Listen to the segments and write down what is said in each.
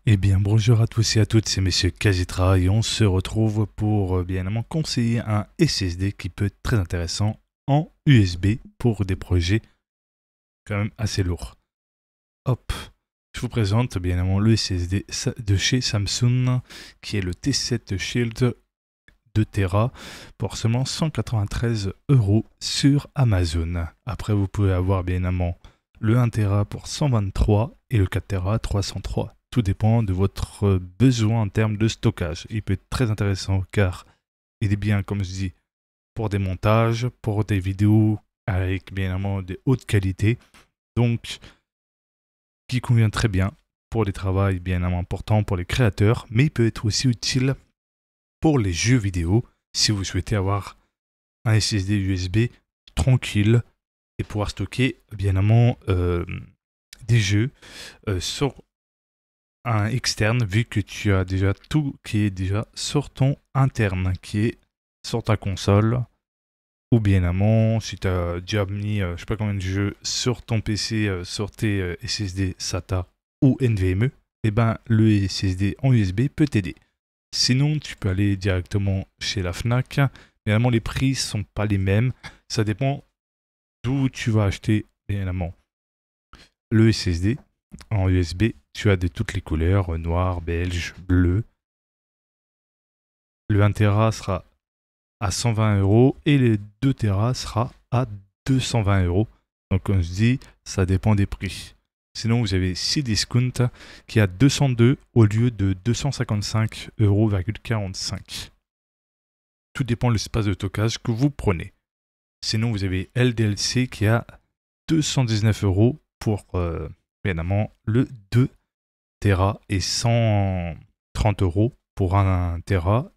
Eh bien, bonjour à tous et à toutes, c'est Monsieur Kazitra et on se retrouve pour bien évidemment conseiller un SSD qui peut être très intéressant en USB pour des projets quand même assez lourds. Hop, je vous présente bien évidemment le SSD de chez Samsung qui est le T7 Shield 2 Tera pour seulement 193 € sur Amazon. Après, vous pouvez avoir bien évidemment le 1 Tera pour 123 et le 4 Tera 303. Tout dépend de votre besoin en termes de stockage. Il peut être très intéressant car il est bien, comme je dis, pour des montages, pour des vidéos avec bien évidemment de haute qualité. Donc, qui convient très bien pour des travaux bien évidemment importants pour les créateurs, mais il peut être aussi utile pour les jeux vidéo si vous souhaitez avoir un SSD USB tranquille et pouvoir stocker bien évidemment des jeux sur un externe, vu que tu as déjà tout qui est déjà sur ton interne, qui est sur ta console, ou bien évidemment, si tu as déjà mis je sais pas combien de jeux sur ton PC, sur tes SSD SATA ou NVMe, et ben le SSD en USB peut t'aider. Sinon, tu peux aller directement chez la Fnac. Évidemment, les prix sont pas les mêmes. Ça dépend d'où tu vas acheter, bien évidemment. Le SSD en USB, tu as de toutes les couleurs, noir, beige, bleu. Le 1 Tera sera à 120 € et le 2 Tera sera à 220 €. Donc, comme je dis, ça dépend des prix. Sinon, vous avez Cdiscount qui est à 202 au lieu de 255,45 €. Tout dépend de l'espace de stockage que vous prenez. Sinon, vous avez LDLC qui est à 219 € pour évidemment le 2 Tera et 130 € pour un Tera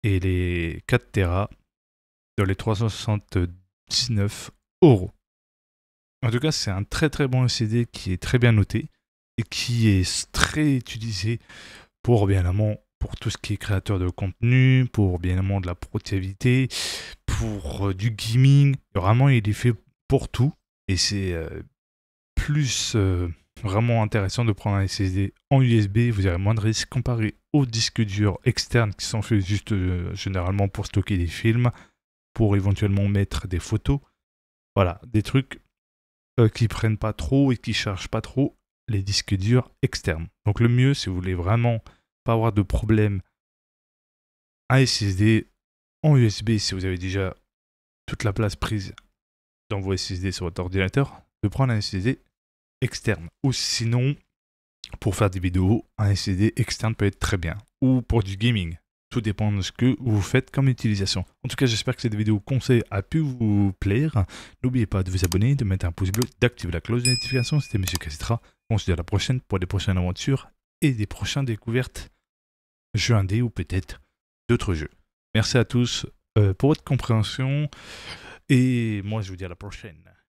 et les 4 Tera dans les 379 €. En tout cas, c'est un très très bon SSD qui est très bien noté et qui est très utilisé pour bien évidemment pour tout ce qui est créateur de contenu, pour bien évidemment de la productivité, pour du gaming. Vraiment, il est fait pour tout et c'est plus vraiment intéressant de prendre un SSD en USB. Vous aurez moins de risques comparé aux disques durs externes qui sont faits juste généralement pour stocker des films, pour éventuellement mettre des photos. Voilà, des trucs qui prennent pas trop et qui chargent pas trop les disques durs externes. Donc le mieux, si vous voulez vraiment pas avoir de problème, un SSD en USB, si vous avez déjà toute la place prise dans vos SSD sur votre ordinateur, de prendre un SSD externe. Ou sinon, pour faire des vidéos, un SSD externe peut être très bien. Ou pour du gaming. Tout dépend de ce que vous faites comme utilisation. En tout cas, j'espère que cette vidéo conseil a pu vous plaire. N'oubliez pas de vous abonner, de mettre un pouce bleu, d'activer la cloche de notification. C'était Monsieur Casitra. On se dit à la prochaine pour des prochaines aventures et des prochaines découvertes jeux indés ou peut-être d'autres jeux. Merci à tous pour votre compréhension et moi je vous dis à la prochaine.